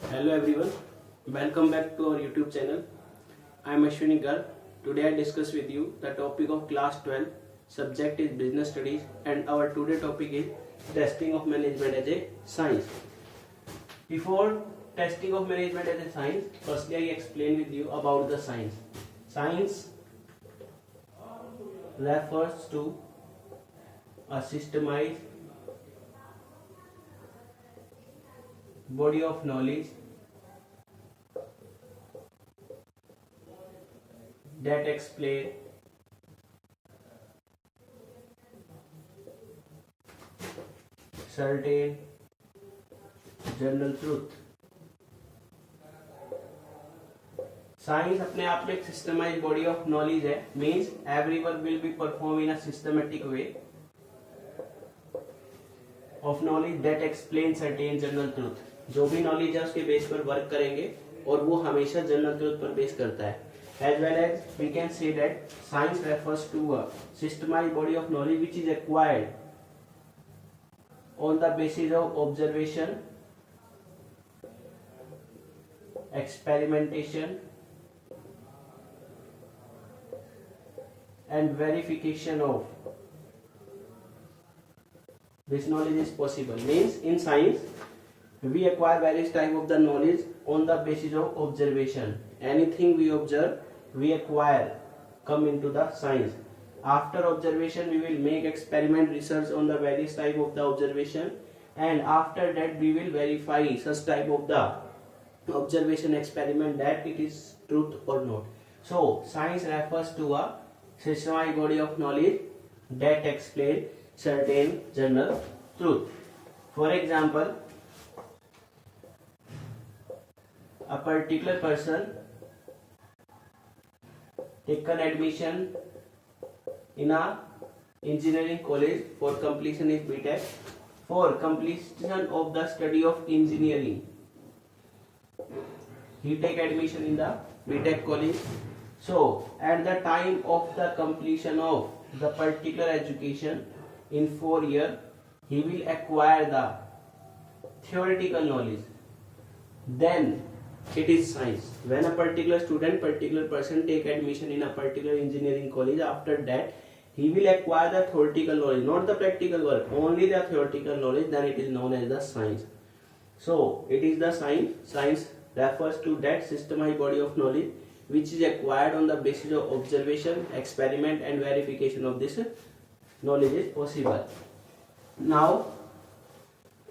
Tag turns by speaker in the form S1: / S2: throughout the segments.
S1: Hello everyone, welcome back to our YouTube channel. I am Ashwini Garg. Today I discuss with you the topic of class 12, subject is business studies, and our today topic is testing of management as a science. Before testing of management as a science, firstly I explain with you about the science. Science refers to a systemized body of knowledge that explain certain general truth. Science अपने आप में एक systemised body of knowledge है. Means every work will be perform in a systematic way of knowledge that explain certain general truth. जो भी knowledge है उसके base पर वर्क करेंगे और वो हमेशा जनरल ट्रूथ पर बेस करता है. As well as we can say that science refers to a systemized body of knowledge which is acquired on the basis of observation, experimentation and verification of this knowledge is possible. Means in science we acquire various type of the knowledge on the basis of observation. Anything we observe we acquire come into the science. After observation we will make experiment research on the various type of the observation, and after that we will verify such type of the observation experiment that it is truth or not. So science refers to a systematic body of knowledge that explain certain general truth. For example, a particular person taken admission in a engineering college for completion is BTech. For completion of the study of engineering, he take admission in the BTech college. So at the time of the completion of the particular education in 4 years, he will acquire the theoretical knowledge. Then it is science. When a particular student, particular person take admission in a particular engineering college, after that he will acquire the theoretical knowledge, not the practical work, only the theoretical knowledge. Then it is known as the science. So it is the science. Science refers to that systematic body of knowledge which is acquired on the basis of observation, experiment and verification of this knowledge is possible. Now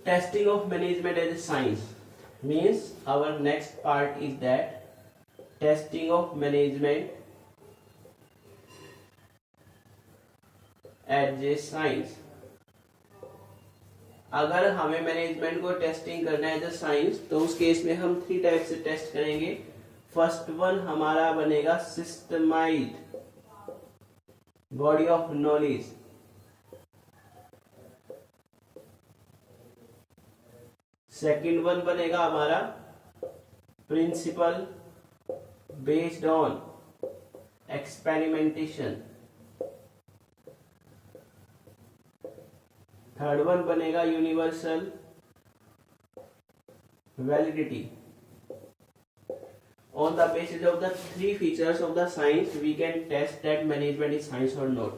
S1: testing of management as a science means our next part is that testing of management as a science. अगर हमें management को testing करना है as a science तो उस case में हम 3 type से टेस्ट करेंगे. फर्स्ट वन हमारा बनेगा systematized body of knowledge. Second one बनेगा हमारा principle based on experimentation. Third one बनेगा universal validity. On the basis of the 3 features of the science, we can test that management is science or not.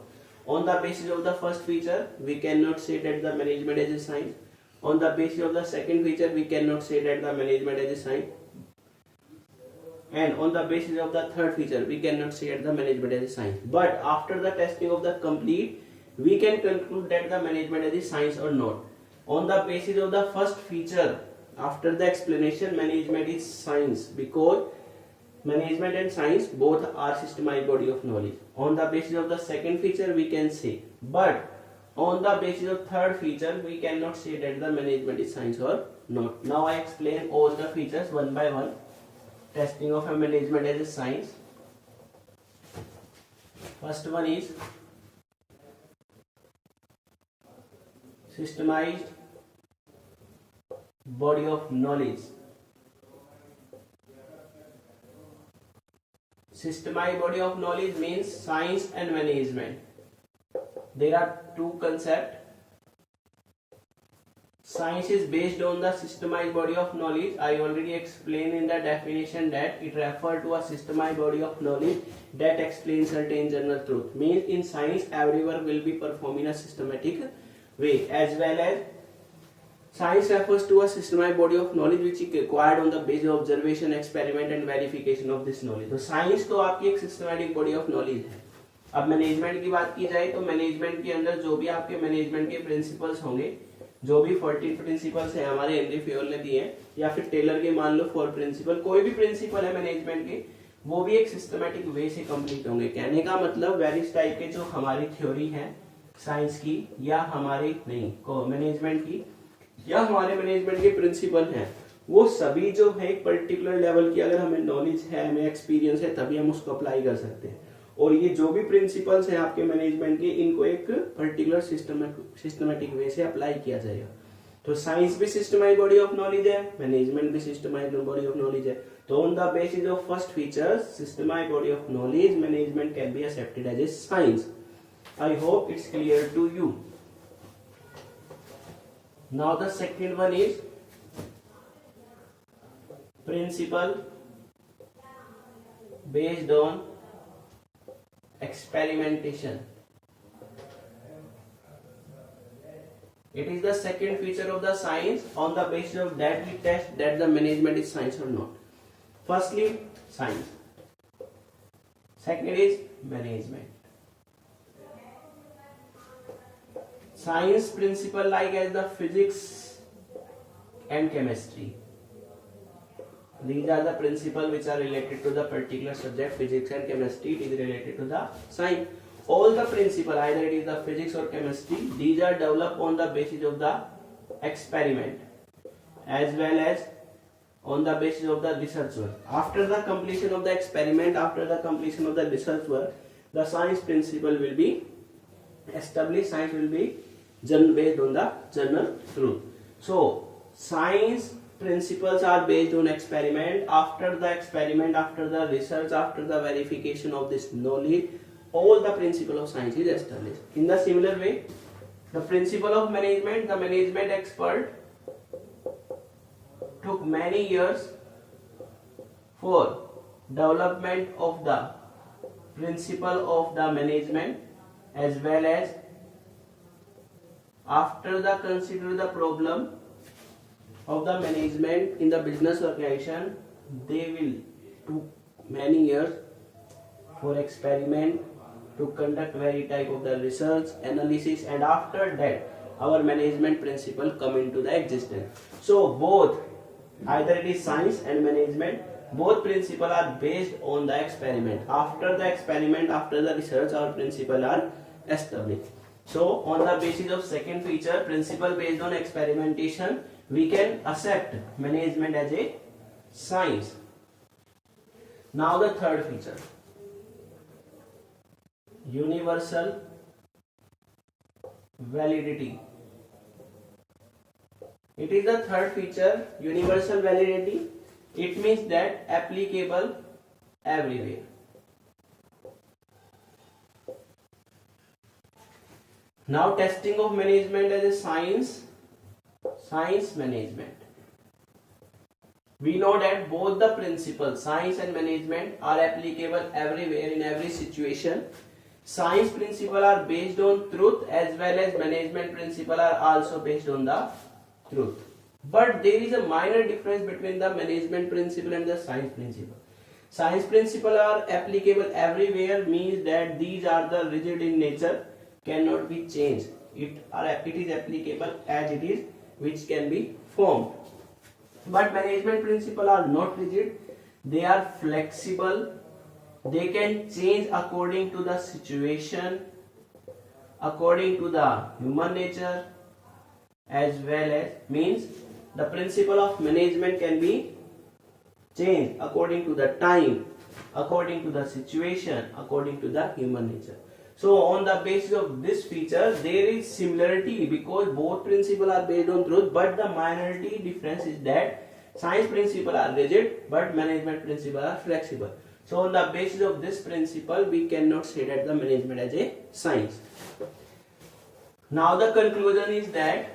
S1: On the basis of the first feature, we cannot say that the management is a science. On the basis of the second feature, we cannot say that the management is a science. And on the basis of the third feature, we cannot say that the management is a science. But after the testing of the complete, we can conclude that the management is a science or not. On the basis of the first feature, after the explanation, management is science because management and science both are systematic body of knowledge. On the basis of the second feature we can say, but on the basis of third feature we cannot say that the management is science or not. Now I explain all the features one by one. Testing of a management as a science. First one is systemized body of knowledge. Systematic body of knowledge means science and management. There are two concepts, Science is based on the systemized body of knowledge. I already explained in the definition that it refers to a systemized body of knowledge that explains certain general truth. Means in science, every work will be performed in a systematic way, as well as science refers to a systemized body of knowledge which is acquired on the basis of observation, experiment and verification of this knowledge. तो science तो आपकी एक systematic body of knowledge है. अब management की बात की जाए तो मैनेजमेंट के अंदर जो भी आपके मैनेजमेंट के प्रिंसिपल्स होंगे, जो भी 14 प्रिंसिपल्स हैं हमारे हेनरी फेयोल ने दिए हैं, या फिर टेलर के मान लो 4 प्रिंसिपल, कोई भी प्रिंसिपल है मैनेजमेंट के, वो भी एक सिस्टमैटिक वे से कंप्लीट होंगे. कहने का मतलब वेरियस टाइप के जो हमारी थ्योरी है साइंस की या हमारी नहीं को मैनेजमेंट की या हमारे मैनेजमेंट के प्रिंसिपल हैं, वो सभी जो है एक पर्टिकुलर लेवल की अगर हमें नॉलेज है, हमें एक्सपीरियंस है, तभी हम उसको अप्लाई कर सकते हैं. और ये जो भी प्रिंसिपल्स हैं आपके मैनेजमेंट के, इनको एक पर्टिकुलर सिस्टमैटिक वे से अप्लाई किया जाएगा. तो साइंस भी सिस्टमाइज्ड बॉडी ऑफ नॉलेज है, मैनेजमेंट भी सिस्टमाइज्ड बॉडी ऑफ नॉलेज है. तो on the basis of first feature systemized body of knowledge, management can be accepted as a science. I hope it's clear to you. Now the second one is principle based on experimentation. It is the second feature of the science. On the basis of that we test that the management is science or not. Firstly, science. Second is management. Science principle like as the physics and chemistry. These are the principles which are related to the particular subject, physics and chemistry. It is related to the science. All the principles, either it is the physics or chemistry, these are developed on the basis of the experiment as well as on the basis of the research work. After the completion of the experiment, after the completion of the research work, the science principle will be established. Science will be based on the general truth. So science principles are based on experiment. After the experiment, after the research, after the verification of this knowledge, all the principle of science is established. In the similar way, the principle of management, the management expert took many years for development of the principle of the management, as well as after the consider the problem of the management in the business organization, they will took many years for experiment to conduct very type of the research analysis, and after that our management principle come into the existence. So both, either it is science and management, both principles are based on the experiment. After the experiment, after the research, our principles are established. So on the basis of second feature, principle based on experimentation, we can accept management as a science. Now the third feature, universal validity. It is the third feature, universal validity. It means that applicable everywhere. Now testing of management as a science management. We know that both the principles, science and management, are applicable everywhere in every situation. Science principles are based on truth, as well as management principles are also based on the truth. But there is a minor difference between the management principle and the science principle. Science principles are applicable everywhere means that these are the rigid in nature, cannot be changed. It is applicable as it is, which can be formed. But management principles are not rigid, they are flexible, they can change according to the situation, according to the human nature, as well as means the principle of management can be changed according to the time, according to the situation, according to the human nature. So on the basis of this feature, there is similarity because both principles are based on truth, but the minority difference is that science principles are rigid, but management principles are flexible. So on the basis of this principle, we cannot say that the management as a science. Now the conclusion is that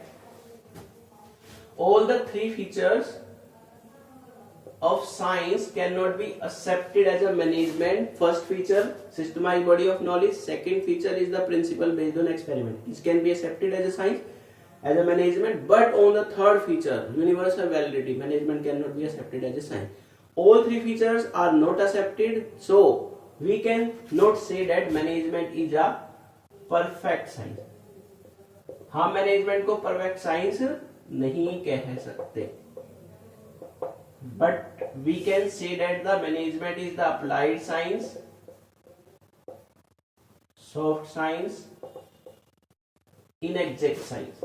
S1: all the three features of science cannot be accepted as a management. First feature, systemized body of knowledge. Second feature is the principle based on experiment. This can be accepted as a science, as a management, but on the third feature, universal validity, management cannot be accepted as a science. All three features are not accepted, so we can not say that management is a perfect science. हम management को perfect science नहीं कह सकते, but we can say that the management is the applied science, soft science, inexact science.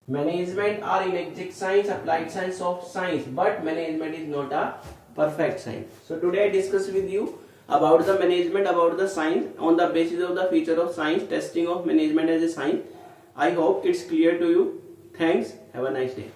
S1: Management are inexact science, applied science, soft science, but management is not a perfect science. So today I discuss with you about the management, about the science on the basis of the feature of science, testing of management as a science. I hope it's clear to you. Thanks. Have a nice day.